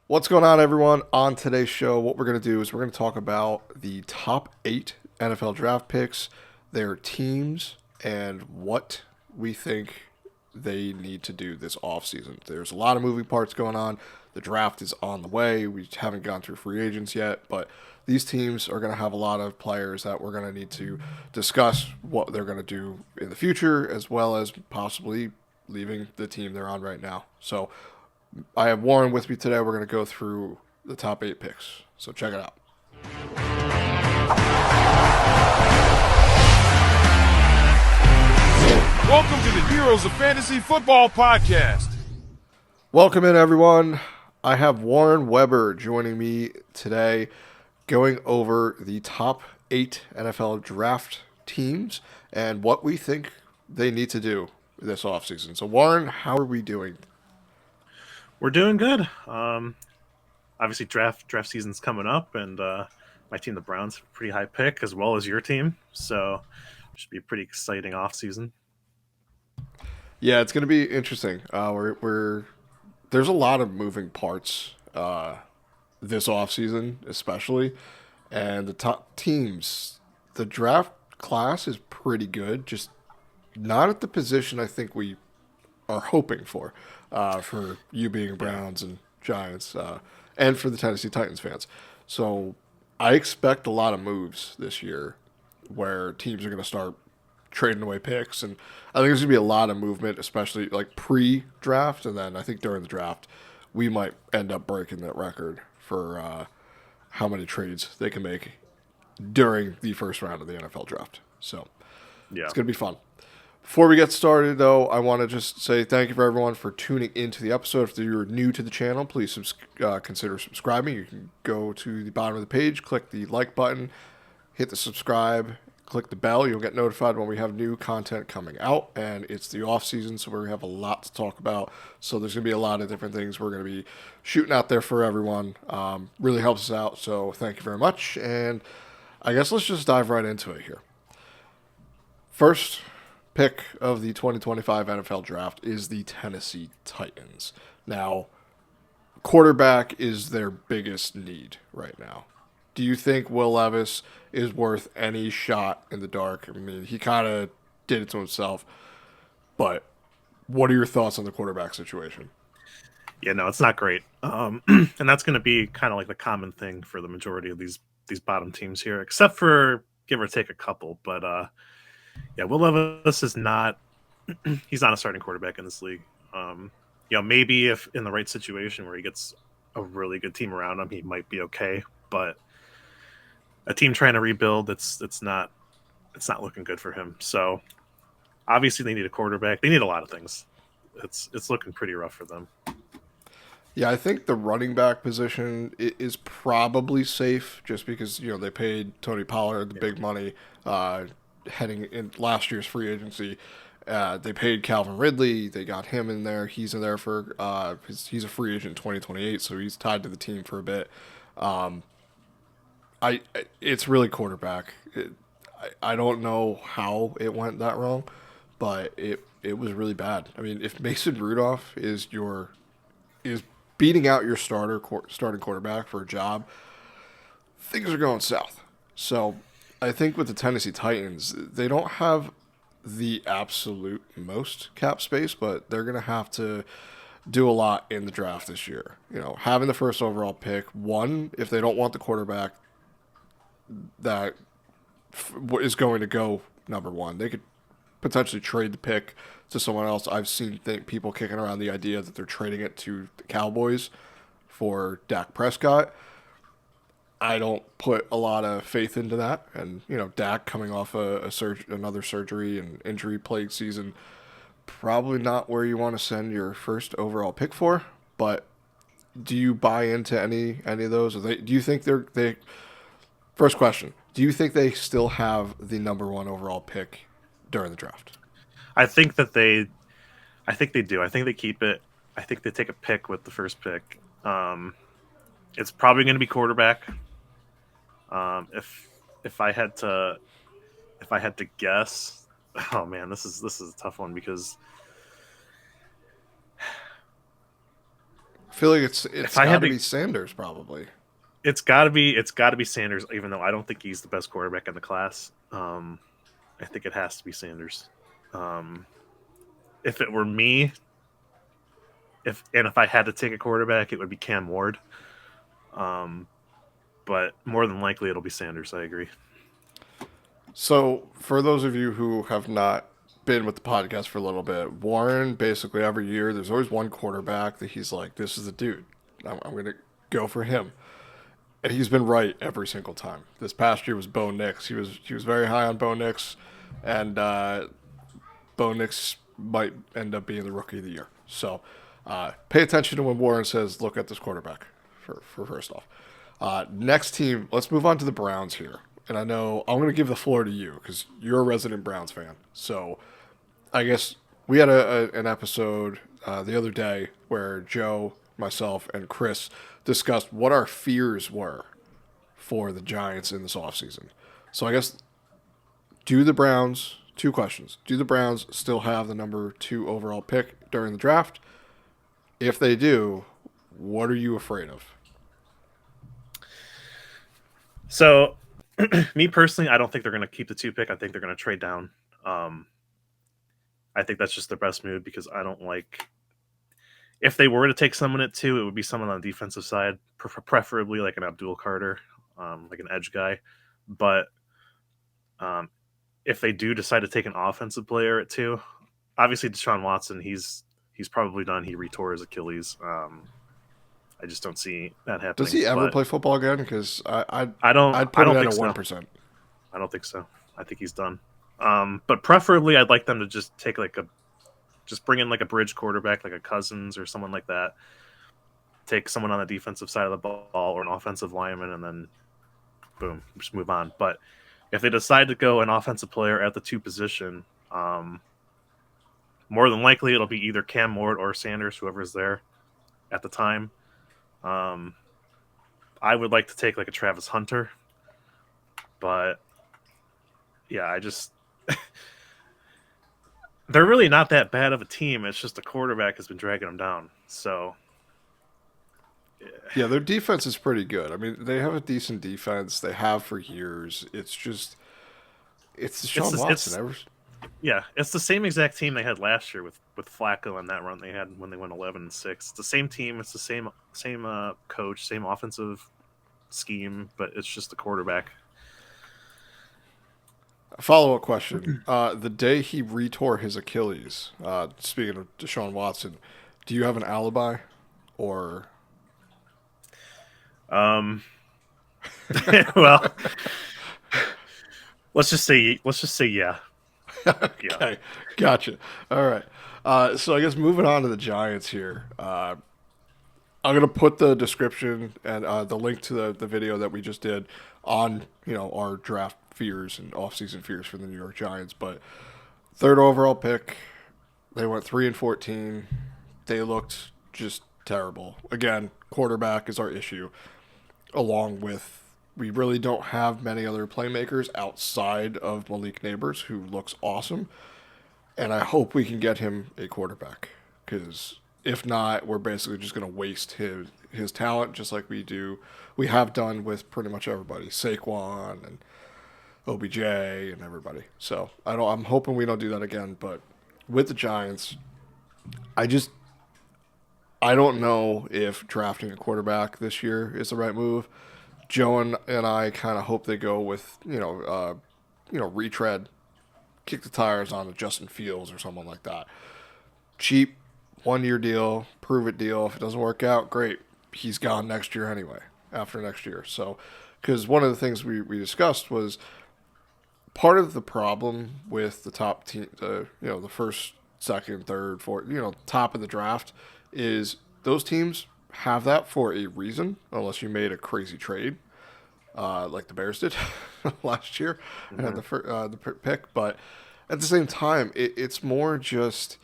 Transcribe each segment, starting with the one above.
What's going on, everyone? On today's show, what we're going to do is we're going to talk about the top 8 NFL draft picks, their teams, and what we think they need to do this offseason. There's a lot of moving parts going on. The draft is on the way. We haven't gone through free agents yet, but these teams are going to have a lot of players that we're going to need to discuss what they're going to do in the future, as well as possibly leaving the team they're on right now. So, I have Warren with me today. We're going to go through the top 8 picks. So check it out. Welcome to the Heroes of Fantasy Football Podcast. Welcome in, everyone. I have Warren Weber joining me today, going over the top 8 NFL draft teams and what we think they need to do this offseason. So, Warren, how are we doing? We're doing good. Obviously, draft season's coming up, and my team, the Browns, have a pretty high pick as well as your team. So, it should be a pretty exciting off season. Yeah, it's going to be interesting. There's a lot of moving parts this offseason, especially, and the top teams. The draft class is pretty good, just not at the position I think we are hoping for you being Browns and Giants, and for the Tennessee Titans fans. So I expect a lot of moves this year where teams are going to start trading away picks, and I think there's going to be a lot of movement, especially like pre-draft, and then I think during the draft we might end up breaking that record for how many trades they can make during the first round of the NFL draft. So Yeah. it's going to be fun. Before we get started, though, I want to just say thank you for everyone for tuning into the episode. If you're new to the channel, please consider subscribing. You can go to the bottom of the page, click the like button, hit the subscribe, click the bell. You'll get notified when we have new content coming out. And it's the off season, so we have a lot to talk about. So there's going to be a lot of different things we're going to be shooting out there for everyone. Really helps us out. So thank you very much. And I guess let's just dive right into it here. First pick of the 2025 NFL draft is the Tennessee Titans. Now, quarterback is their biggest need right now. Do you think Will Levis is worth any shot in the dark? I mean, he kind of did it to himself, but what are your thoughts on the quarterback situation? Yeah, no, it's not great. And that's going to be kind of like the common thing for the majority of these bottom teams here, except for give or take a couple. But yeah, Will Levis is not. He's not a starting quarterback in this league. Maybe if in the right situation where he gets a really good team around him, he might be okay. But a team trying to rebuild, it's not looking good for him. So obviously they need a quarterback. They need a lot of things. It's looking pretty rough for them. Yeah, I think the running back position is probably safe just because they paid Tony Pollard the big money heading in last year's free agency. They paid Calvin Ridley. They got him in there. He's in there for he's a free agent in 2028, so he's tied to the team for a bit. I It's really quarterback. I don't know how it went that wrong, but it was really bad. I mean, if Mason Rudolph is beating out your starting quarterback for a job, things are going south. So I think with the Tennessee Titans, they don't have the absolute most cap space, but they're going to have to do a lot in the draft this year. Having the first overall pick, one, if they don't want the quarterback that is going to go number one, they could potentially trade the pick to someone else. I've seen people kicking around the idea that they're trading it to the Cowboys for Dak Prescott. I don't put a lot of faith into that. And, Dak coming off another surgery and injury plagued season, probably not where you want to send your first overall pick for. But do you buy into any of those? Do you think they first question, do you think they still have the number one overall pick during the draft? I think they do. I think they keep it. I think they take a pick with the first pick. It's probably going to be quarterback. If I had to guess, oh man, this is a tough one because feel like it's If I got had to to, be Sanders probably. it's got to be Sanders. Even though I don't think he's the best quarterback in the class, I think it has to be Sanders. Um, if it were me, if I had to take a quarterback, it would be Cam Ward. Um, but more than likely, it'll be Sanders. I agree. So, for those of you who have not been with the podcast for a little bit, Warren basically every year there's always one quarterback that he's like, "This is the dude. I'm going to go for him," and he's been right every single time. This past year was Bo Nix. He was very high on Bo Nix, and Bo Nix might end up being the rookie of the year. So, pay attention to when Warren says, "Look at this quarterback." For first off, next team. Let's move on to the Browns here. And I know I'm going to give the floor to you because you're a resident Browns fan. So I guess we had an episode the other day where Joe, myself, and Chris discussed what our fears were for the Giants in this offseason. So I guess, do the Browns, two questions. Do the Browns still have the number 2 overall pick during the draft? If they do, what are you afraid of? So, me personally, I don't think they're going to keep the 2 pick. I think they're going to trade down. Um, I think that's just their best move because I don't like. If they were to take someone at 2, it would be someone on the defensive side, preferably like an Abdul Carter, like an edge guy. But um, if they do decide to take an offensive player at 2, obviously Deshaun Watson, he's probably done. He retore his Achilles. I just don't see that happening. Does he ever but play football again? Because I'd I put it don't at think a so. 1%. I don't think so. I think he's done. But preferably, I'd like them to just take just bring in like a bridge quarterback, like a Cousins or someone like that. Take someone on the defensive side of the ball or an offensive lineman, and then boom, just move on. But if they decide to go an offensive player at the 2 position, more than likely it'll be either Cam Ward or Sanders, whoever's there at the time. I would like to take like a Travis Hunter, but yeah, I just they're really not that bad of a team. It's just the quarterback has been dragging them down. So Yeah, their defense is pretty good. I mean, they have a decent defense. They have for years. It's it's Deshaun Watson. it's yeah, it's the same exact team they had last year with Flacco and that run they had when they went 11-6. It's the same team. It's the same coach, same offensive scheme, but it's just the quarterback. Follow-up question. The day he retore his Achilles, speaking of Deshaun Watson, do you have an alibi? Or Um, well, let's just say yeah. Yeah. okay, gotcha. All right. So I guess moving on to the Giants here. I'm gonna put the description and the link to the video that we just did on our draft fears and offseason fears for the New York Giants. But 3rd overall pick, they went 3-14. They looked just terrible. Again, quarterback is our issue, along with we really don't have many other playmakers outside of Malik Neighbors, who looks awesome. And I hope we can get him a quarterback, because if not, we're basically just going to waste his talent, just like we have done with pretty much everybody, Saquon and OBJ and everybody. So I'm hoping we don't do that again. But with the Giants, I don't know if drafting a quarterback this year is the right move. Joe and I kind of hope they go with retread, kick the tires on a Justin Fields or someone like that. Cheap, 1-year deal, prove it deal. If it doesn't work out, great. He's gone next year anyway. After next year, so because one of the things we discussed was part of the problem with the top team, the first, second, third, fourth, top of the draft, is those teams have that for a reason, unless you made a crazy trade, like the Bears did last year and had the pick. But at the same time, it's more just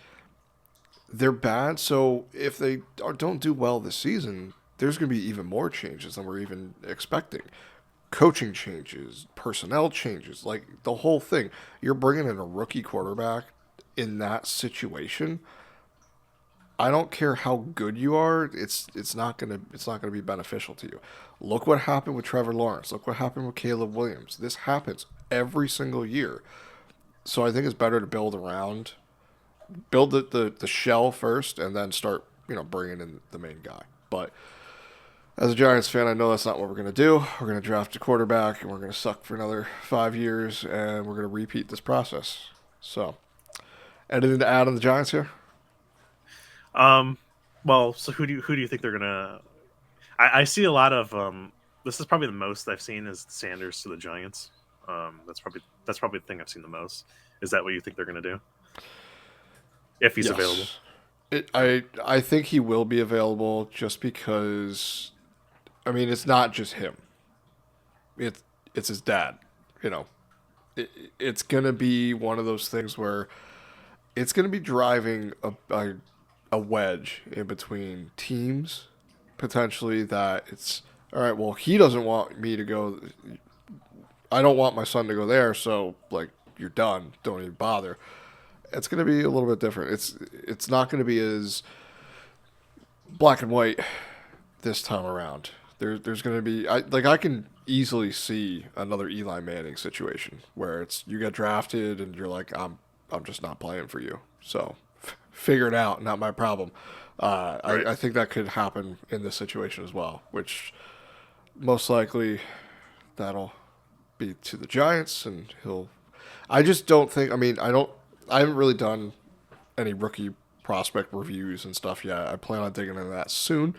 they're bad. So if they don't do well this season, there's going to be even more changes than we're even expecting. Coaching changes, personnel changes, like the whole thing. You're bringing in a rookie quarterback in that situation. I don't care how good you are. It's not gonna be beneficial to you. Look what happened with Trevor Lawrence. Look what happened with Caleb Williams. This happens every single year. So I think it's better to build the shell first, and then start bringing in the main guy. But as a Giants fan, I know that's not what we're gonna do. We're gonna draft a quarterback, and we're gonna suck for another 5 years, and we're gonna repeat this process. So, anything to add on the Giants here? Um, well, so who do you think they're gonna? I see a lot of This is probably the most I've seen is Sanders to the Giants. That's probably the thing I've seen the most. Is that what you think they're gonna do if he's available? Yes. I think he will be available just because I mean it's not just him. It's his dad. You know, it's gonna be one of those things where it's gonna be driving a wedge in between teams potentially that it's all right. Well, he doesn't want me to go. I don't want my son to go there. So like you're done. Don't even bother. It's going to be a little bit different. It's not going to be as black and white this time around. There's going to be I can easily see another Eli Manning situation where it's you get drafted and you're like I'm just not playing for you. So figure it out, not my problem. Right. I think that could happen in this situation as well, which most likely that'll be to the Giants, and he'll. I just don't think. I mean, I don't. I haven't really done any rookie prospect reviews and stuff yet. I plan on digging into that soon,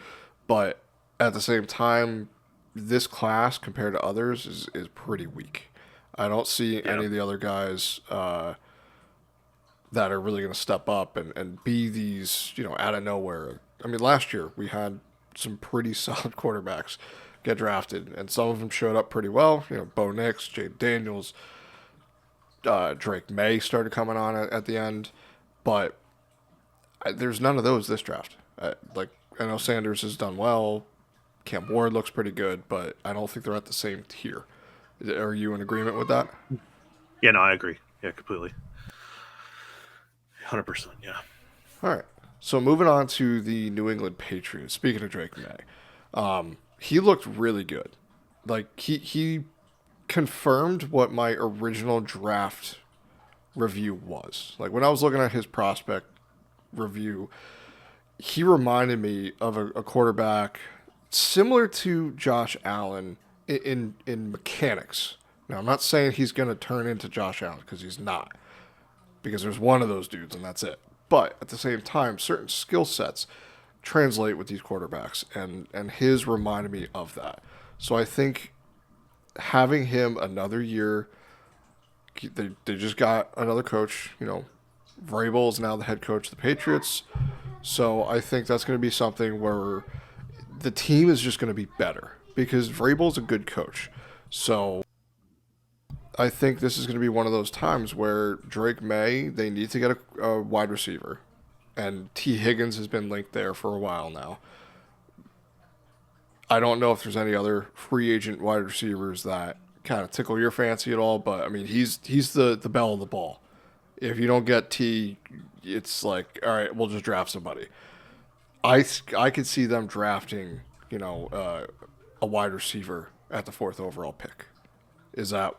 but at the same time, this class compared to others is pretty weak. I don't see Yeah. any of the other guys that are really going to step up and be these, out of nowhere. I mean, last year we had some pretty solid quarterbacks get drafted, and some of them showed up pretty well. Bo Nix, Jade Daniels, Drake May started coming on at the end, but there's none of those this draft. I know Sanders has done well. Cam Ward looks pretty good, but I don't think they're at the same tier. Are you in agreement with that? Yeah. No, I agree. Yeah, completely. 100%. Yeah. All right. So moving on to the New England Patriots. Speaking of Drake May, he looked really good. Like he confirmed what my original draft review was. Like when I was looking at his prospect review, he reminded me of a quarterback similar to Josh Allen in mechanics. Now I'm not saying he's going to turn into Josh Allen because he's not, because there's one of those dudes and that's it. But at the same time, certain skill sets translate with these quarterbacks, and his reminded me of that. So I think having him another year, they just got another coach. Vrabel is now the head coach of the Patriots. So I think that's going to be something where the team is just going to be better because Vrabel's a good coach. So I think this is going to be one of those times where Drake May, they need to get a wide receiver. And T. Higgins has been linked there for a while now. I don't know if there's any other free agent wide receivers that kind of tickle your fancy at all, but I mean, he's the belle of the ball. If you don't get T, it's like, all right, we'll just draft somebody. I could see them drafting, a wide receiver at the fourth overall pick. Is that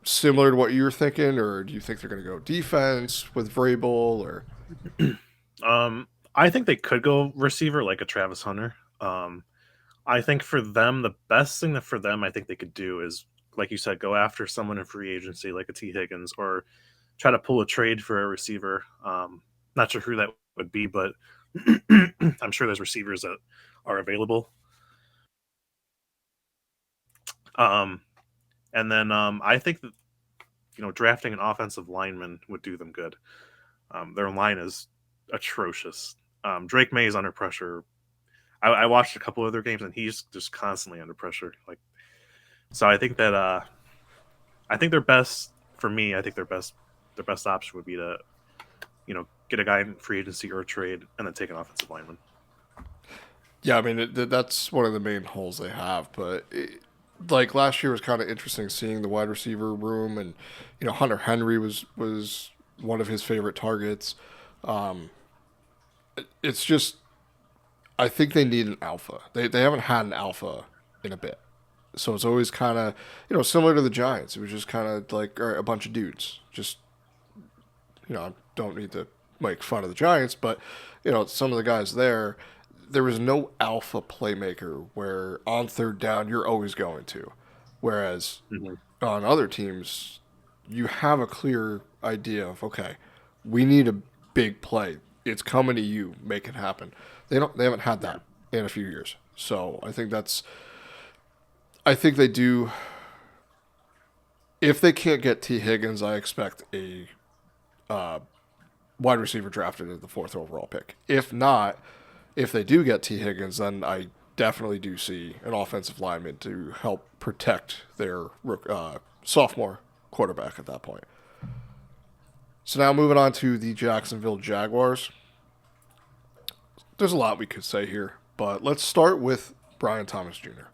similar to what you were thinking, or do you think they're going to go defense with Vrabel, or? I think they could go receiver like a Travis Hunter. I think for them, the best thing that for them I think they could do is, like you said, go after someone in free agency like a T. Higgins, or try to pull a trade for a receiver. Not sure who that would be, but I'm sure there's receivers that are available. Um, and then I think that drafting an offensive lineman would do them good. Their line is atrocious. Drake May is under pressure. I watched a couple of their games and he's just constantly under pressure. So I think that I think their best for me. I think their best option would be to get a guy in free agency or trade and then take an offensive lineman. Yeah, I mean that's one of the main holes they have. But like last year was kind of interesting seeing the wide receiver room, and Hunter Henry was one of his favorite targets. It's just I think they need an alpha. They haven't had an alpha in a bit. So it's always kind of, similar to the Giants. It was just kind of like all right, a bunch of dudes. Just, I don't need to make fun of the Giants, but, some of the guys there was no alpha playmaker where on third down you're always going to. Whereas Mhm. on other teams, you have a clear idea of, okay, we need a big play. It's coming to you. Make it happen. They haven't had Yeah. that in a few years. So I think they do. If they can't get T. Higgins, I expect a wide receiver drafted at the fourth overall pick. If not, if they do get T. Higgins, then I definitely do see an offensive lineman to help protect their sophomore quarterback at that point. So now moving on to the Jacksonville Jaguars. There's a lot we could say here, but let's start with Brian Thomas Jr.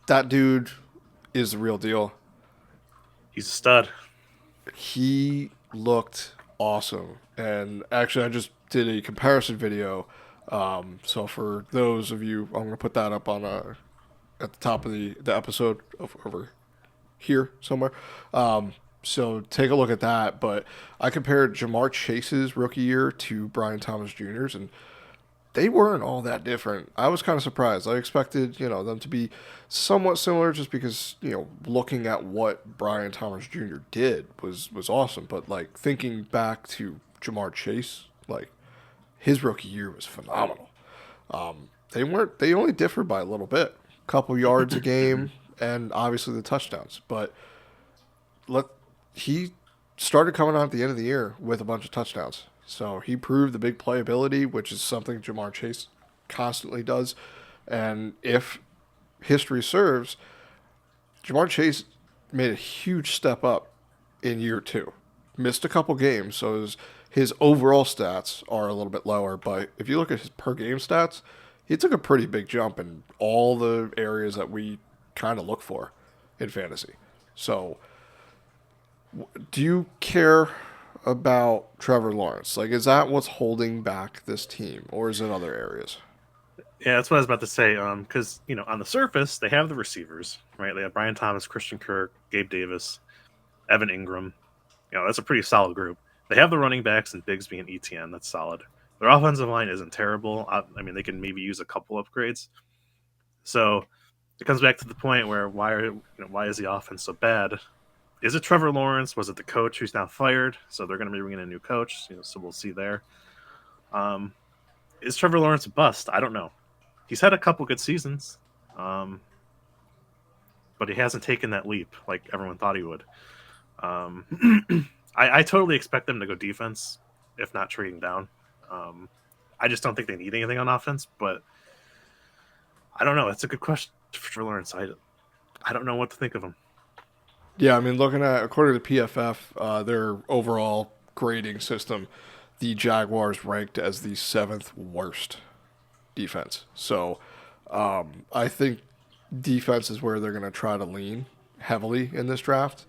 That dude is the real deal. He's a stud. He looked awesome. And actually, I just did a comparison video. So for those of you, I'm going to put that up on at the top of the episode over here somewhere. So take a look at that. But I compared Jamar Chase's rookie year to Brian Thomas Jr.'s, and they weren't all that different. I was kind of surprised. I expected, them to be somewhat similar just because, looking at what Brian Thomas Jr. did was awesome. But like thinking back to Jamar Chase, like his rookie year was phenomenal. They only differed by a little bit. Couple yards a game and obviously the touchdowns. But let he started coming on at the end of the year with a bunch of touchdowns. So he proved the big playability, which is something Jamar Chase constantly does. And if history serves, Jamar Chase made a huge step up in year two. Missed a couple games, so his overall stats are a little bit lower. But if you look at his per game stats, he took a pretty big jump in all the areas that we kind of look for in fantasy. So, do you care about Trevor Lawrence? Like, is that what's holding back this team, or is it other areas? Yeah, that's what I was about to say. Because on the surface they have the receivers, right? They have Brian Thomas, Christian Kirk, Gabe Davis, Evan Ingram. That's a pretty solid group. They have the running backs and Bigsby and ETN. That's solid. Their offensive line isn't terrible. I mean, they can maybe use a couple upgrades. So it comes back to the point where why is the offense so bad? Is it Trevor Lawrence? Was it the coach who's now fired? So they're going to be bringing in a new coach. So we'll see there. Um, is Trevor Lawrence a bust? I don't know. He's had a couple good seasons, but he hasn't taken that leap like everyone thought he would. I totally expect them to go defense, if not trading down. I just don't think they need anything on offense, but I don't know. That's a good question for Lawrence. I don't know what to think of him. Yeah, I mean, looking at according to PFF, their overall grading system, the Jaguars ranked as the seventh worst defense. So, I think defense is where they're going to try to lean heavily in this draft.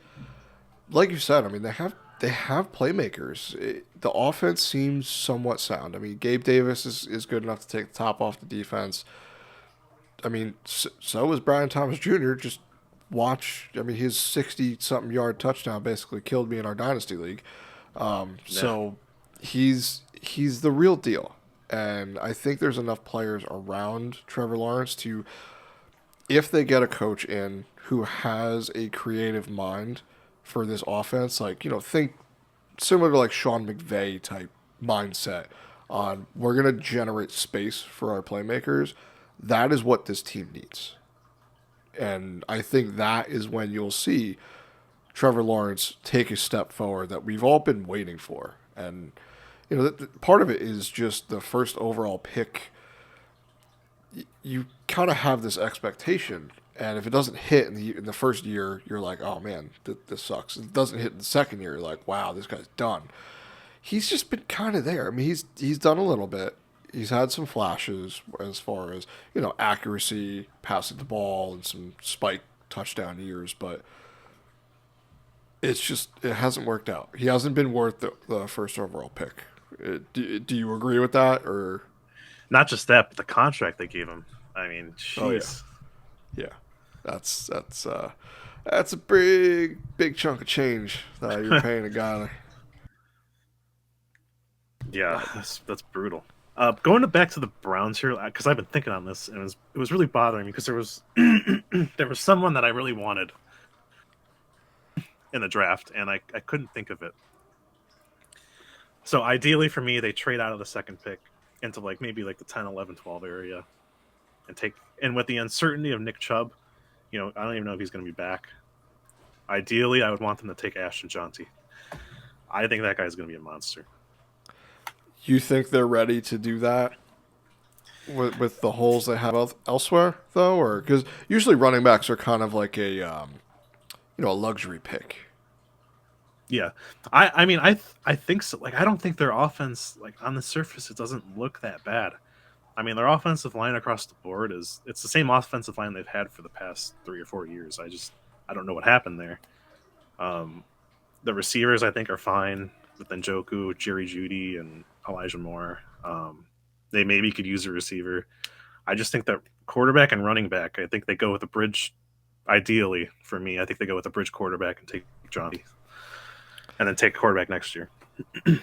Like you said, I mean, they have playmakers. The offense seems somewhat sound. I mean, Gabe Davis is good enough to take the top off the defense. I mean, so is Brian Thomas Jr. Just watch. I mean, his 60-something yard touchdown basically killed me in our dynasty league. So he's the real deal, and I think there's enough players around Trevor Lawrence to, if they get a coach in who has a creative mind for this offense, like think similar to like Sean McVay type mindset on we're gonna generate space for our playmakers. That is what this team needs. And I think that is when you'll see Trevor Lawrence take a step forward that we've all been waiting for. And, part of it is just the first overall pick. You kind of have this expectation. And if it doesn't hit in the first year, you're like, oh man, this sucks. If it doesn't hit in the second year, you're like, wow, this guy's done. He's just been kind of there. I mean, he's done a little bit. He's had some flashes as far as accuracy, passing the ball, and some spike touchdown years, but it hasn't worked out. He hasn't been worth the first overall pick Do you agree with that, or? Not just that, but the contract they gave him. I mean, Oh yeah, jeez. yeah. That's a big chunk of change that you're paying a guy. Yeah, But that's brutal. Going back to the Browns here, because I've been thinking on this, and it was really bothering me because there was there was someone that I really wanted in the draft, and I couldn't think of it. So ideally for me, they trade out of the second pick into like maybe like the 10, 11, 12 area, and with the uncertainty of Nick Chubb, I don't even know if he's going to be back. Ideally, I would want them to take Ashton Jaunty. I think that guy's going to be a monster. you think they're ready to do that with the holes they have elsewhere, though, or because usually running backs are kind of like a luxury pick. Yeah, I mean I think so. Like I don't think their offense like on the surface it doesn't look that bad. I mean their offensive line across the board it's the same offensive line they've had for the past 3 or 4 years. I don't know what happened there. Um, the receivers I think are fine with Njoku, Jerry Judy, and Elijah Moore. They maybe could use a receiver. I just think that quarterback and running back. I think they go with a bridge. Ideally for me, I think they go with a bridge quarterback and take Johnny, and then take a quarterback next year. I'm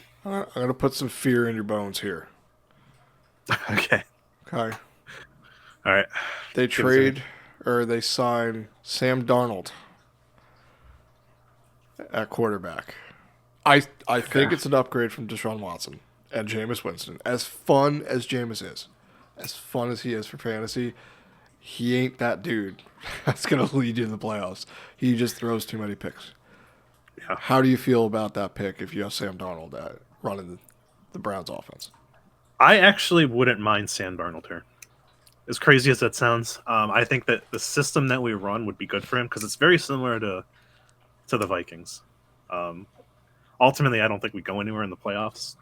gonna put some fear in your bones here. Okay. Okay, All right. they Give it to me. trade or they sign Sam Darnold at quarterback. I think Okay. it's an upgrade from Deshaun Watson and Jameis Winston. As fun as Jameis is, as fun as he is for fantasy, he ain't that dude that's going to lead you to the playoffs. He just throws too many picks. Yeah. How do you feel about that pick if you have Sam Darnold running the Browns offense? I actually wouldn't mind Sam Darnold here. As crazy as that sounds, I think that the system that we run would be good for him because it's very similar to the Vikings. Um, Ultimately, I don't think we go anywhere in the playoffs.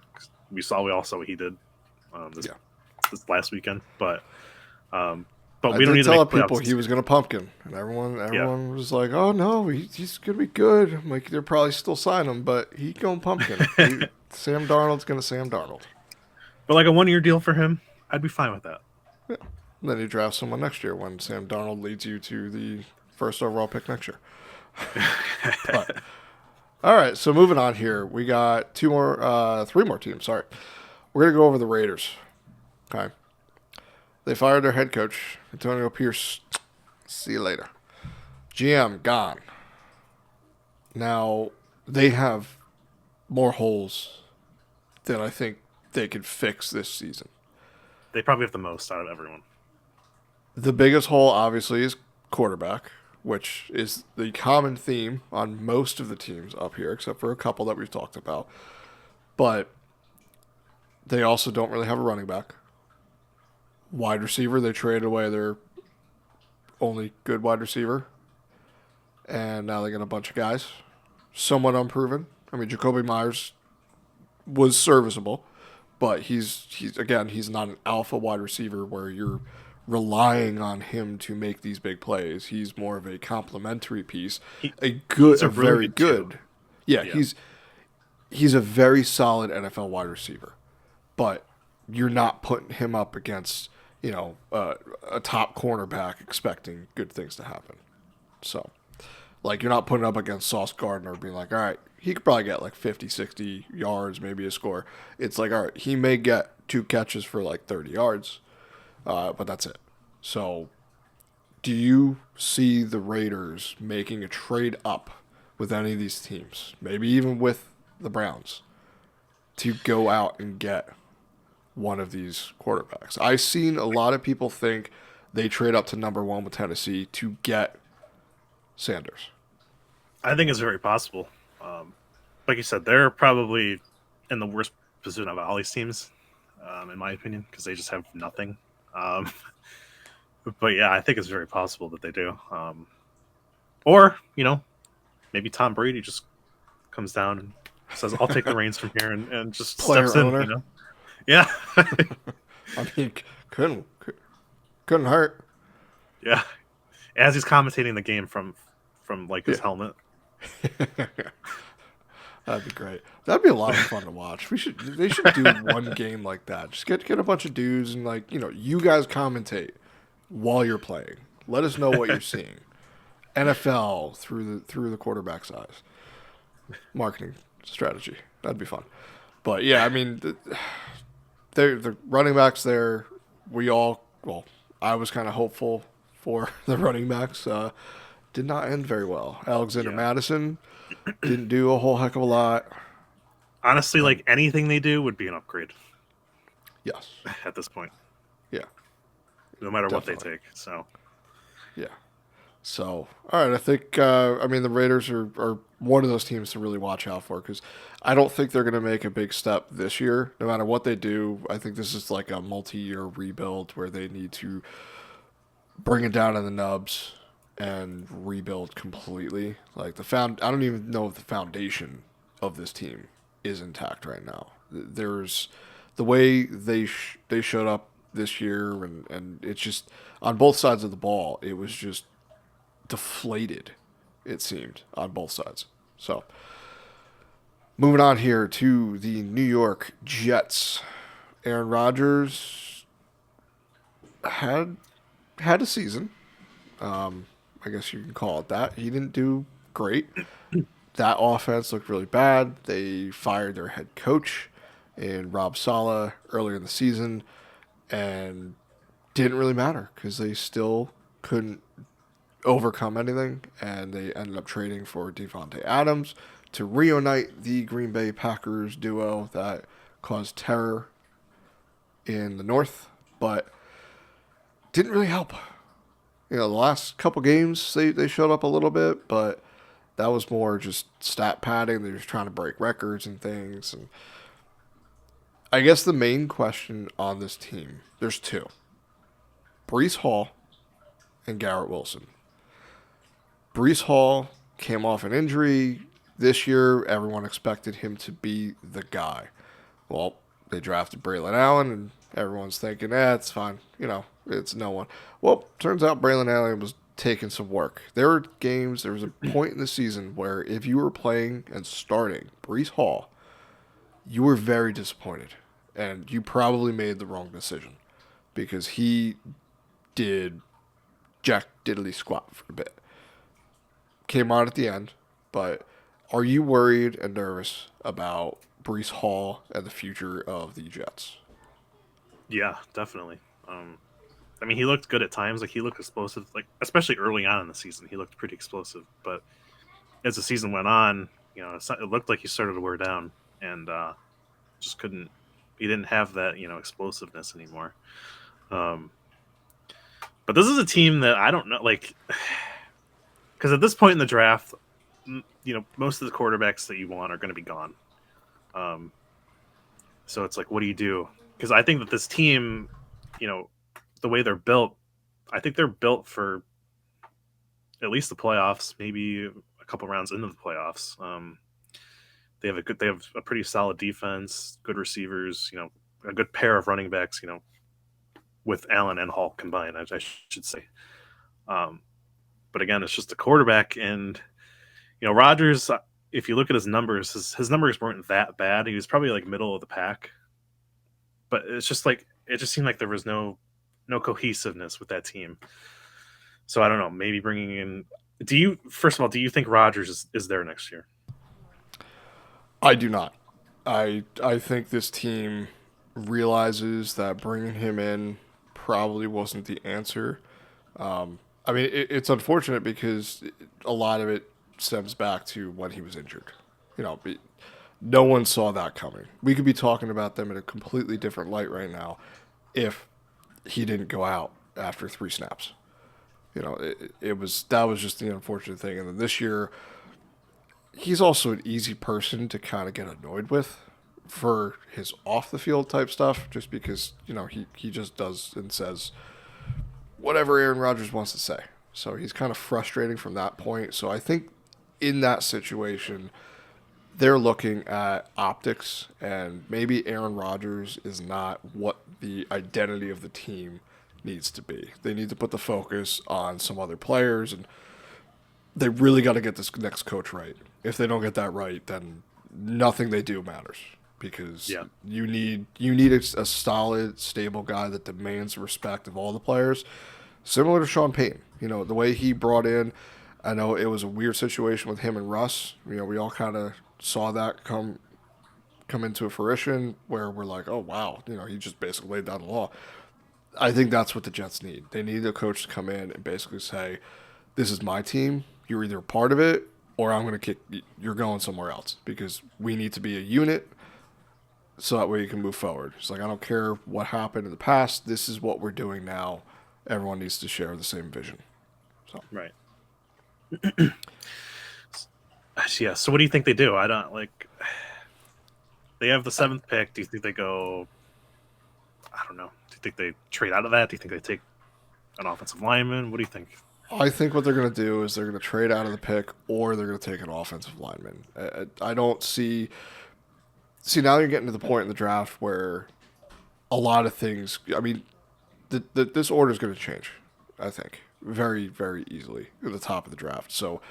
We all saw what he did Yeah. this last weekend, um, but I we don't did need to tell make people playoffs he this was year. going to pumpkin, and everyone Yeah, everyone was like, "Oh no, he's going to be good." I'm like, they're probably still sign him, but he going pumpkin. Sam Darnold's going to Sam Darnold. but like a 1 year deal for him, I'd be fine with that. Yeah. And then you draft someone next year when Sam Darnold leads you to the first overall pick next year. But all right, so moving on here, we got three more teams. Sorry, we're gonna go over the Raiders. Okay, they fired their head coach Antonio Pierce. See you later. GM gone. Now they have more holes than I think they could fix this season. They probably have the most out of everyone. The biggest hole, obviously, is quarterback, which is the common theme on most of the teams up here, except for a couple that we've talked about. But they also don't really have a running back. Wide receiver, they traded away their only good wide receiver, and now they got a bunch of guys, somewhat unproven. I mean, Jacoby Myers was serviceable, but he's not an alpha wide receiver where you're relying on him to make these big plays. He's more of a complementary piece. He's A a really very good two. good. Yeah, Yeah, he's a very solid NFL wide receiver, but you're not putting him up against a top cornerback expecting good things to happen. So, like, you're not putting up against Sauce Gardner being like, all right, he could probably get like 50, 60 yards, maybe a score. It's like, all right, he may get two catches for like 30 yards, but that's it. So, do you see the Raiders making a trade up with any of these teams, maybe even with the Browns, to go out and get one of these quarterbacks? I've seen a lot of people think they trade up to number one with Tennessee to get Sanders. I think it's very possible. Um, like you said, they're probably in the worst position of all these teams, in my opinion, because they just have nothing. Um, but yeah, I think it's very possible that they do. Or maybe Tom Brady just comes down and says, "I'll take the reins from here," and just steps Player in. owner. Yeah, I mean, couldn't couldn't hurt. yeah. As he's commentating the game from like his Yeah. helmet. That'd be great. That'd be a lot of fun to watch. They should do one game like that. Just get a bunch of dudes and you guys commentate while you're playing. Let us know what you're seeing. NFL through the quarterback's eyes. Marketing strategy. That'd be fun. But yeah, I mean, the running backs there. I was kind of hopeful for the running backs. Did not end very well. Alexander Yeah. Madison didn't do a whole heck of a lot. Honestly, like anything they do would be an upgrade Yes. at this point, Yeah. no matter what they Definitely. take. So Yeah. So, all right. I think, the Raiders are one of those teams to really watch out for because I don't think they're going to make a big step this year. No matter what they do, I think this is like a multi-year rebuild where they need to bring it down to the nubs and rebuild completely. Like I don't even know if the foundation of this team is intact right now. There's the way they showed up this year, and it's just on both sides of the ball. It was just deflated. It seemed on both sides. So moving on here to the New York Jets. Aaron Rodgers had a season. I guess you can call it that. He didn't do great. That offense looked really bad. They fired their head coach and Rob Saleh earlier in the season, and didn't really matter because they still couldn't overcome anything, and they ended up trading for Devontae Adams to reunite the Green Bay Packers duo that caused terror in the North, but didn't really help. The last couple games they showed up a little bit, but that was more just stat padding. They're just trying to break records and things. And I guess the main question on this team, there's two: Breece Hall and Garrett Wilson. Breece Hall came off an injury this year. Everyone expected him to be the guy. Well, they drafted Braylon Allen, and everyone's thinking, it's fine. It's no one. Well, turns out Braylon Allen was taking some work. There was a point in the season where if you were playing and starting Breece Hall, you were very disappointed. And you probably made the wrong decision because he did jack diddly squat for a bit. Came on at the end, but are you worried and nervous about Breece Hall and the future of the Jets? yeah, definitely. He looked good at times. Like he looked explosive. Like especially early on in the season, he looked pretty explosive. But as the season went on, it looked like he started to wear down and just couldn't. He didn't have that explosiveness anymore. But this is a team that I don't know, like, because at this point in the draft, most of the quarterbacks that you want are going to be gone. So it's like, what do you do? Because I think that this team, the way they're built, I think they're built for at least the playoffs, maybe a couple rounds into the playoffs. They have a pretty solid defense, good receivers, a good pair of running backs, with Allen and Hall combined, I should say. But again, it's just a quarterback, and Rodgers. If you look at his numbers, his numbers weren't that bad. He was probably like middle of the pack, but it's just like it just seemed like there was no cohesiveness with that team. So I don't know. Maybe bringing in. First of all, do you think Rodgers is there next year? I do not. I think this team realizes that bringing him in probably wasn't the answer. It's unfortunate because a lot of it stems back to when he was injured. No one saw that coming. We could be talking about them in a completely different light right now if he didn't go out after 3 snaps. That was just the unfortunate thing. And then this year, he's also an easy person to kind of get annoyed with for his off the field type stuff, just because he just does and says whatever Aaron Rodgers wants to say. So he's kind of frustrating from that point. So I think in that situation, they're looking at optics, and maybe Aaron Rodgers is not what the identity of the team needs to be. They need to put the focus on some other players, and they really got to get this next coach right. If they don't get that right, then nothing they do matters because Yeah. you need a solid, stable guy that demands respect of all the players. Similar to Sean Payton, the way he brought in. I know it was a weird situation with him and Russ. We all kind of saw that come into fruition where we're like, oh wow, he just basically laid down the law. I think that's what the Jets need. They need a coach to come in and basically say, "This is my team. You're either a part of it, or I'm going to kick. You're going somewhere else because we need to be a unit, so that way you can move forward." It's like I don't care what happened in the past. This is what we're doing now. Everyone needs to share the same vision. So Right. Yeah. So what do you think they do? I don't like. They have the 7th pick. Do you think they go? I don't know. Do you think they trade out of that? Do you think they take an offensive lineman? What do you think? I think what they're going to do is they're going to trade out of the pick, or they're going to take an offensive lineman. I don't see. See, now you're getting to the point in the draft where a lot of things. I mean, this order is going to change. I think very, very easily at the top of the draft. So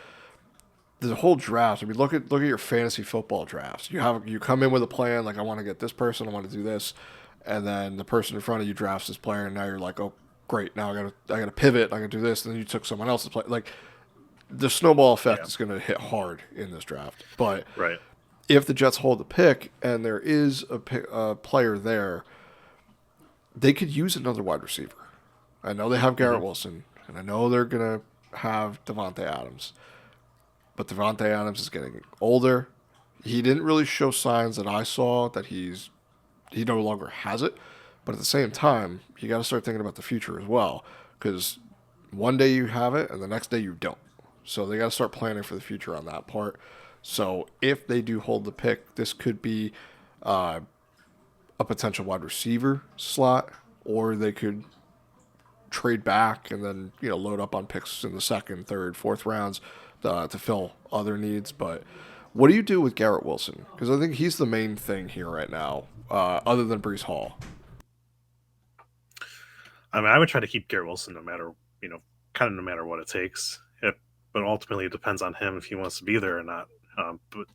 the whole draft. I mean, look at your fantasy football drafts. You come in with a plan like I want to get this person, I want to do this, and then the person in front of you drafts this player, and now you're like, oh great, now I gotta pivot, I gotta do this, and then you took someone else's play. Like the snowball effect is going to hit hard in this draft. But Right. if the Jets hold the pick and there is a player there, they could use another wide receiver. I know they have Garrett Wilson, and I know they're going to have Devontae Adams. But Devontae Adams is getting older. He didn't really show signs that I saw that he no longer has it. But at the same time, you got to start thinking about the future as well, because one day you have it and the next day you don't. So they got to start planning for the future on that part. So if they do hold the pick, this could be a potential wide receiver slot, or they could trade back and then load up on picks in the second, third, fourth rounds to fill other needs. But what do you do with Garrett Wilson? Because I think he's the main thing here right now, other than Brees Hall. I mean, I would try to keep Garrett Wilson no matter, kind of no matter what it takes. But ultimately, it depends on him if he wants to be there or not. But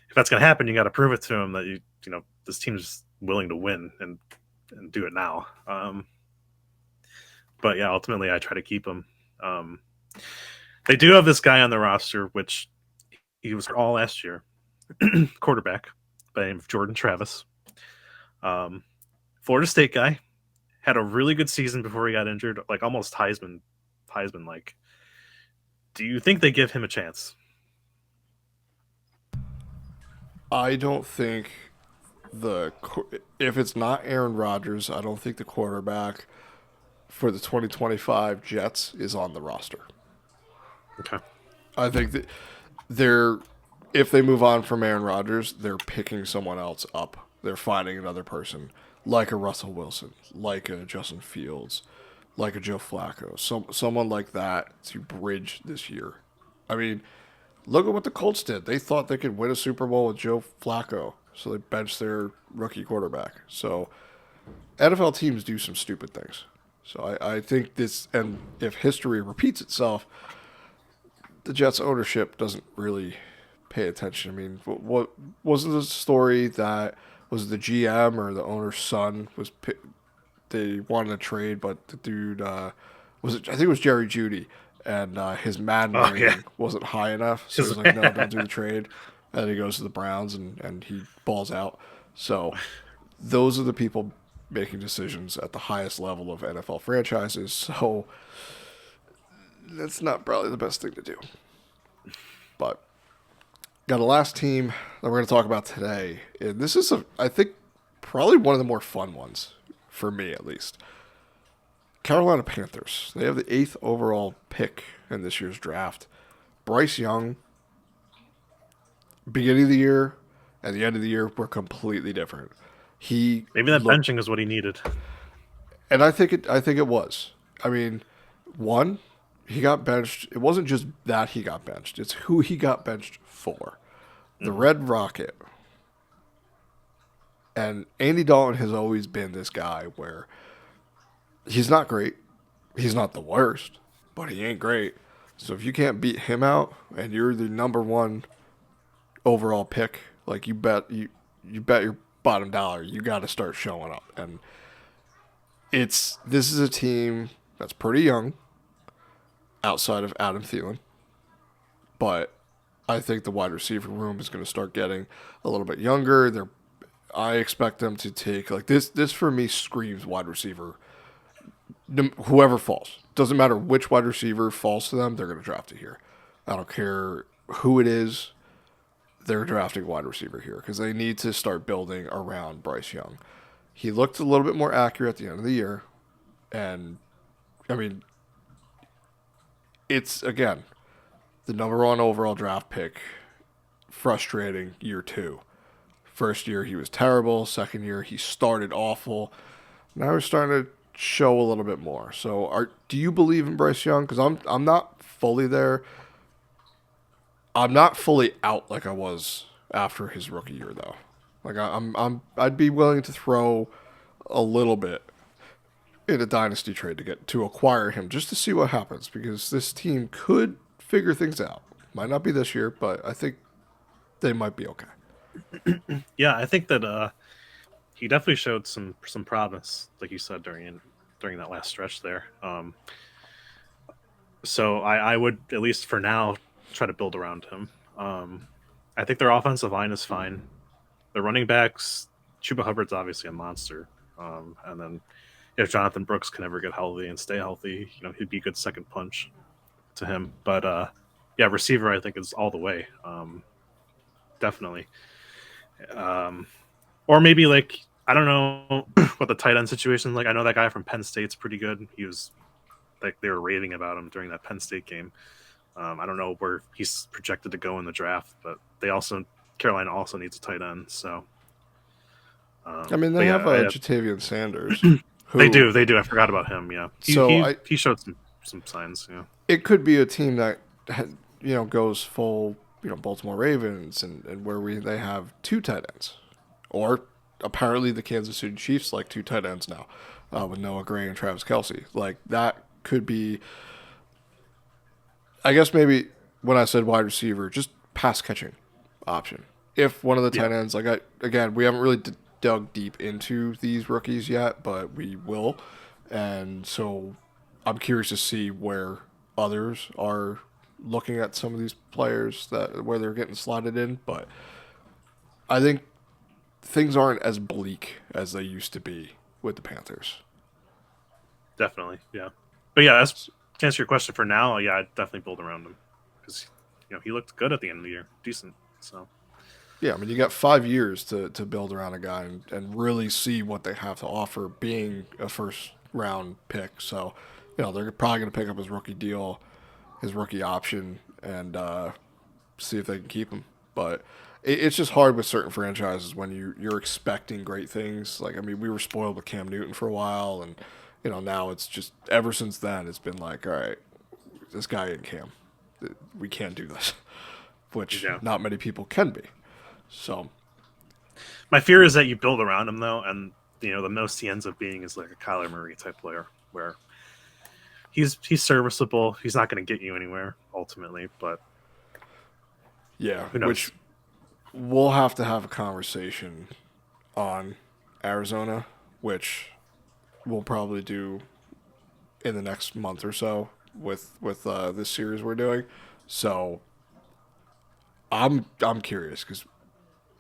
if that's going to happen, you got to prove it to him that this team's willing to win and do it now. But yeah, ultimately, I try to keep him. They do have this guy on the roster, which he was all last year, quarterback by the name of Jordan Travis. Florida State guy, had a really good season before he got injured, like almost Heisman like. Do you think they give him a chance? I don't think if it's not Aaron Rodgers, I don't think the quarterback for the 2025 Jets is on the roster. Okay. I think that if they move on from Aaron Rodgers, they're picking someone else up. They're finding another person, like a Russell Wilson, like a Justin Fields, like a Joe Flacco, someone like that to bridge this year. I mean, look at what the Colts did. They thought they could win a Super Bowl with Joe Flacco, so they benched their rookie quarterback. So NFL teams do some stupid things. So I think this, and if history repeats itself, the Jets ownership doesn't really pay attention. I mean, what wasn't the story that was the GM or the owner's son they wanted to trade, but the dude was it? I think it was Jerry Jeudy, and his Madden rating wasn't high enough, so he's like, no, don't do the trade. And then he goes to the Browns and he balls out. So those are the people making decisions at the highest level of NFL franchises. So that's not probably the best thing to do. But got a last team that we're going to talk about today. And this is, I think, probably one of the more fun ones, for me at least. Carolina Panthers. They have the 8th overall pick in this year's draft. Bryce Young, beginning of the year and the end of the year were completely different. Maybe that benching is what he needed. And I think it was. I mean, one, he got benched. It wasn't just that he got benched. It's who he got benched for. The Red Rocket. And Andy Dalton has always been this guy where he's not great. He's not the worst, but he ain't great. So if you can't beat him out and you're the number one overall pick, like you bet your bottom dollar you got to start showing up. And this is a team that's pretty young outside of Adam Thielen, but I think the wide receiver room is going to start getting a little bit younger. I expect them to take like this. This for me screams wide receiver. Whoever falls, doesn't matter which wide receiver falls to them, they're going to draft it here. I don't care who it is. They're drafting wide receiver here because they need to start building around Bryce Young. He looked a little bit more accurate at the end of the year, and I mean, it's again the number one overall draft pick. Frustrating year two. First year he was terrible. Second year he started awful. Now he's starting to show a little bit more. So, do you believe in Bryce Young? Because I'm not fully there. I'm not fully out like I was after his rookie year though. Like I'd be willing to throw a little bit in a dynasty trade to acquire him just to see what happens because this team could figure things out. Might not be this year, but I think they might be okay. Yeah, I think that he definitely showed some promise, like you said during that last stretch there. So I would at least for now try to build around him. I think their offensive line is fine. The running backs, Chuba Hubbard's obviously a monster, and then if Jonathan Brooks can ever get healthy and stay healthy, he'd be a good second punch to him. But yeah, receiver I think is all the way, definitely. Or maybe like I don't know what the tight end situation is like. I know that guy from Penn State's pretty good. He was like they were raving about him during that Penn State game. I don't know where he's projected to go in the draft, but Carolina also needs a tight end. So I mean, they have Jatavian Sanders. They do. I forgot about him. Yeah, he showed some signs. Yeah, it could be a team that goes full Baltimore Ravens and where they have two tight ends, or apparently the Kansas City Chiefs like two tight ends now with Noah Gray and Travis Kelce. Like that could be. I guess maybe when I said wide receiver, just pass catching option. If one of the tight ends, we haven't really dug deep into these rookies yet, but we will. And so I'm curious to see where others are looking at some of these players where they're getting slotted in. But I think things aren't as bleak as they used to be with the Panthers. Definitely, yeah. But yeah, to answer your question for now, yeah, I'd definitely build around him because he looked good at the end of the year, decent. So yeah, I mean you got 5 years to build around a guy and really see what they have to offer, being a first round pick. So they're probably going to pick up his rookie deal, his rookie option, and see if they can keep him. But it's just hard with certain franchises when you're expecting great things. Like I mean, we were spoiled with Cam Newton for a while, and now it's just ever since then it's been like, all right, this guy and Cam, we can't do this, which not many people can be. So my fear is that you build around him though, and the most he ends up being is like a Kyler Murray type player where he's serviceable. He's not going to get you anywhere ultimately, but yeah, which we'll have to have a conversation on Arizona, which we'll probably do in the next month or so with this series we're doing. So I'm curious because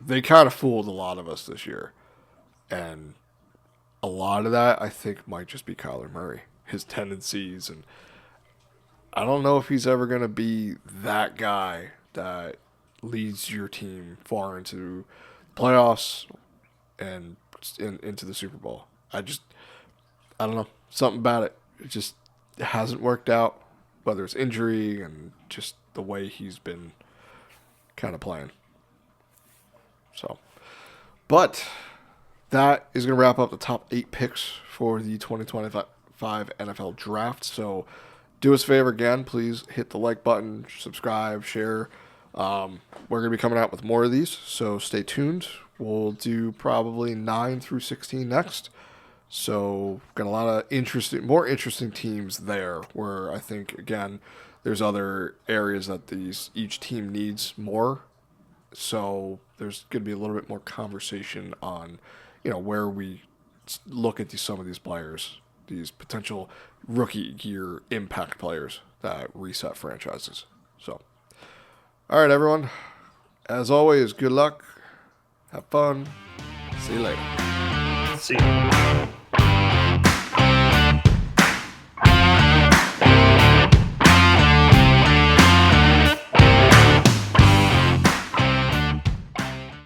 they kind of fooled a lot of us this year, and a lot of that I think might just be Kyler Murray, his tendencies, and I don't know if he's ever going to be that guy that leads your team far into playoffs and into the Super Bowl. I don't know. Something about it. It just hasn't worked out, whether it's injury and just the way he's been kind of playing. So, but that is going to wrap up the top 8 picks for the 2025 NFL Draft. So, do us a favor again. Please hit the like button, subscribe, share. We're going to be coming out with more of these, so stay tuned. We'll do probably 9 through 16 next. So got a lot of more interesting teams there where I think, again, there's other areas that each team needs more So there's going to be a little bit more conversation on, where we look at some of these players, these potential rookie year impact players that reset franchises. So, all right, everyone. As always, good luck. Have fun. See you later. See you.